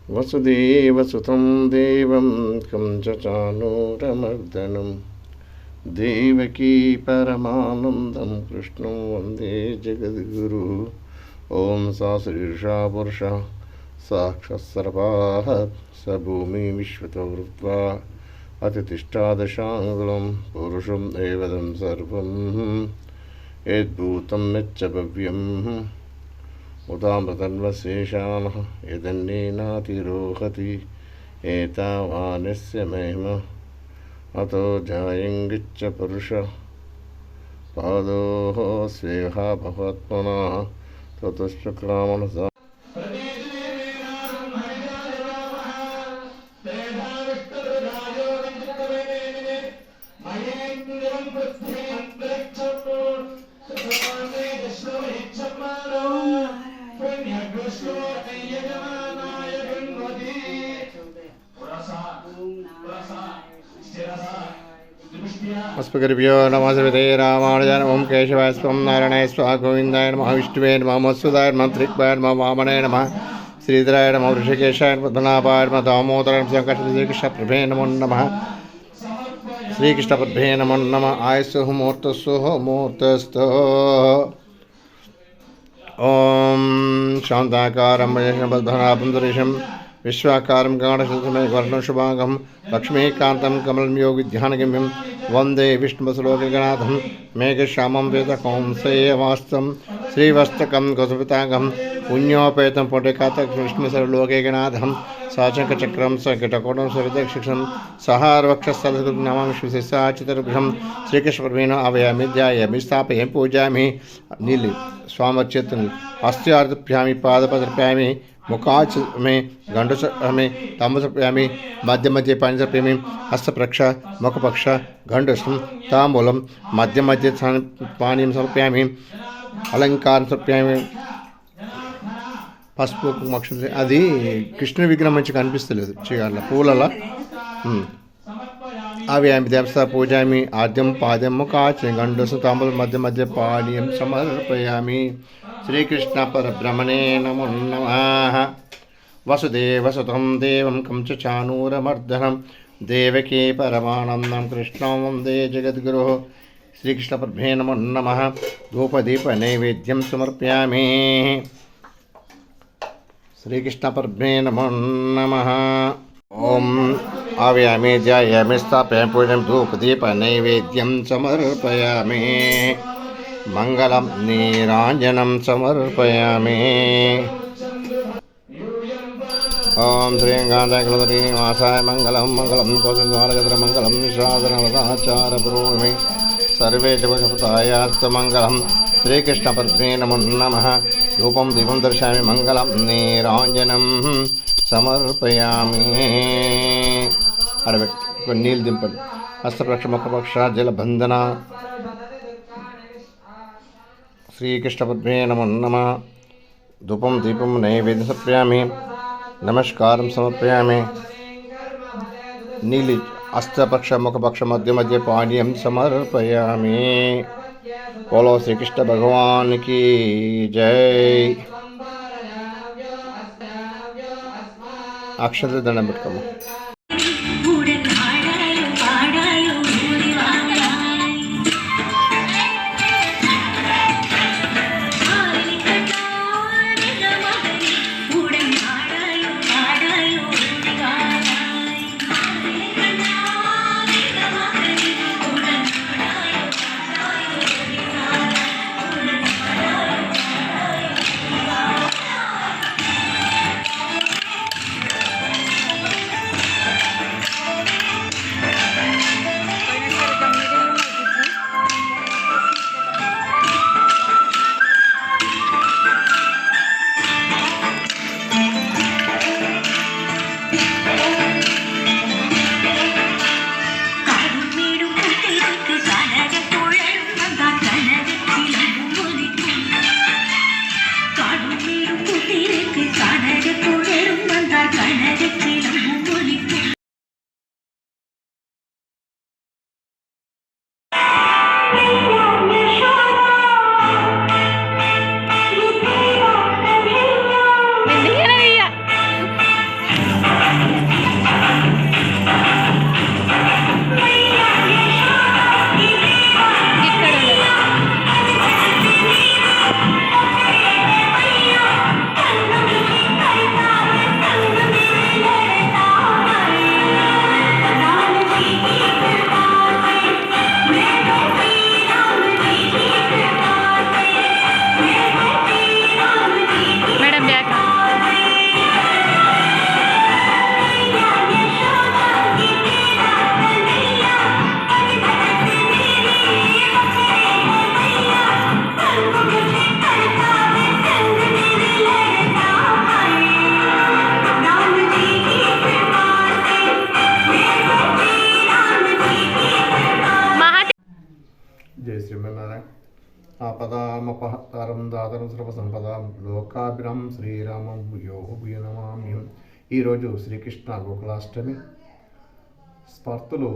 वसुदेवसुतं देवं कंसचाणूरमर्दनं देवकी परमानन्दं कृष्णं वन्दे जगद्गुरुः। ॐ सा शीर्षा पुरुषः साक्षात्सर्वाः स भूमि विश्वतो वृत्वा अतिष्ठादशाङ्गुलं पुरुषं देवदं सर्वं यद्भूतं यच्च भव्यम् उदामृतन्वशेषाणः यदन्नेनातिरोहति एतावानस्य महिमा अतो जायङ्गिच्च पुरुषः पादोः स्वेहा भवत्मनः ततश्चक्रामणसा अस्मद्गुरुभ्यो नमः श्रीमते रामानुजाय नमः। केशवाय स्वं नारायणाय स्वाहा गोविन्दाय नमः। विष्णुवे नमः मत्सुदाय नमः त्रिक्वाय नमः वामनाय नमः श्रीधराय नमः ऋषिकेशाय नमः पद्मनाभाय नमः दामोदराय नमः श्रीकृष्णप्रभे नमो नमः। श्रीकृष्णप्रभे नमो नमः। आयस्सुः मूर्तस्सुः मूर्तस्थः ॐ शान्ताकारं भजनं सुरेशं विश्वाकारं गणशतमेक वर्णं शुभांगं लक्ष्मीकान्तं कमलं योगिध्यानगम्यं वन्दे विष्णुवसुलोकगणाथं मेघश्यामं वेदकौंसेयवास्तं श्रीवस्तकं गोसुपितांगं पुण्योपेतं पुण्यकातं विष्णुसर्वलोकैकनाथं साचङ्कचक्रं सकीटकोटं सविदक्षिक्षं सहारवक्षस्थलं नमामि श्रीशिष्याचितरुभ्रं श्रीकृष्णप्रभेन आवाहयामि ध्यायामि स्थापयामि पूजयामि नीलि स्वामर्चितनील अस्त्यार्पयामि पादपद्रपयामि मुखाच में गंडस में ताम्बूलसर्पयामि मध्य मध्य पानी सर्पयामि हस्तप्रक्ष मुखपक्ष गंडसं ताम्बूलं मध्य मध्य पानीं समर्पयामि अलंकार समर्पयामि పసుపు కుంకుమ అది కృష్ణ విగ్రహం మంచి కనిపిస్తలేదు చేయాల పూలలా అవి ఆమె దేవస్థ పూజామి ఆద్యం పాద్యం ముఖాచ గండసు తాంబూలం మధ్య మధ్య పానీయం సమర్పయామి. శ్రీకృష్ణ పరబ్రహ్మణే నమో నమః. వసుదేవసుతం దేవం కంసచాణూరమర్దనం దేవకీ పరమానందం కృష్ణం వందే జగద్గురుః. శ్రీకృష్ణ పరబ్రహ్మణే నమో నమః. ధూపదీప నైవేద్యం సమర్పయామి. श्रीकृष्ण परब्रह्मणे नमो नमः. ओम आव्यामि ध्यायामि स्थापयामि पूजयामि धूपदीप नैवेद्यं समर्पयामि. मंगलं नीराञ्जनं समर्पयामि. ओम श्रीगान्धाय मंगलम मंगलम कौसुंदर मंगलम निशादनवदाचारपुरोमे सर्वे जगत्पतायास्तु मंगलम. श्रीकृष्ण परब्रह्मणे नमो नमः. धूपं दीपं दर्शयामि मंगलं नीराञ्जनं समर्पयामि. अड़बेट्टु नील दिंपंడి. हस्तप्रक्ष मुखपक्ष जलबंधन. श्रीकृष्ण परब्रह्मणे नमो नमः. धूपं दीपं नैवेद्यं समर्पयामि. नमस्कारं समर्पयामि. नीलि हस्तपक्ष मुखपक्ष मध्य मध्य पानीयं समर्पयामि. बोलो श्री कृष्ण भगवान की जय. अक्षत దండం పెట్టుకోము. సర్వ సంపద లోకాభిరామం శ్రీరామం భూయో నమామ్యం. ఈరోజు శ్రీకృష్ణ గోకులాష్టమి. స్పర్తులు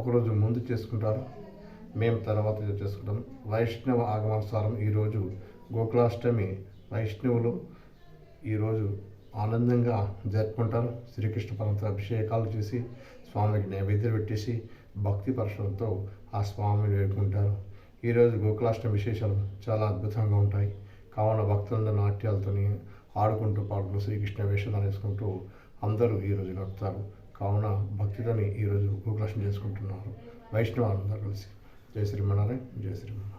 ఒకరోజు ముందు చేసుకుంటారు, మేము తర్వాత చేసుకుంటాం. వైష్ణవ ఆగమానుసారం ఈరోజు గోకులాష్టమి వైష్ణవులు ఈరోజు ఆనందంగా జరుపుకుంటారు. శ్రీకృష్ణ పరమాత్మ అభిషేకాలు చేసి స్వామికి నైవేద్యం పెట్టేసి భక్తి పరశులతో ఆ స్వామిని వేడుకుంటారు. ఈరోజు గోకులాష్టమి విశేషాలు చాలా అద్భుతంగా ఉంటాయి. కావున భక్తులందరూ నాట్యాలతో ఆడుకుంటూ పాడుకుంటూ శ్రీకృష్ణ వేషాలు వేసుకుంటూ అందరూ ఈరోజు గడుపుతారు. కావున భక్తితోని ఈరోజు గోకులాష్టమి చేసుకుంటున్నారు వైష్ణవాలందరూ కలిసి. జై శ్రీమన్నారాయణ, జై శ్రీమన్నారాయణ.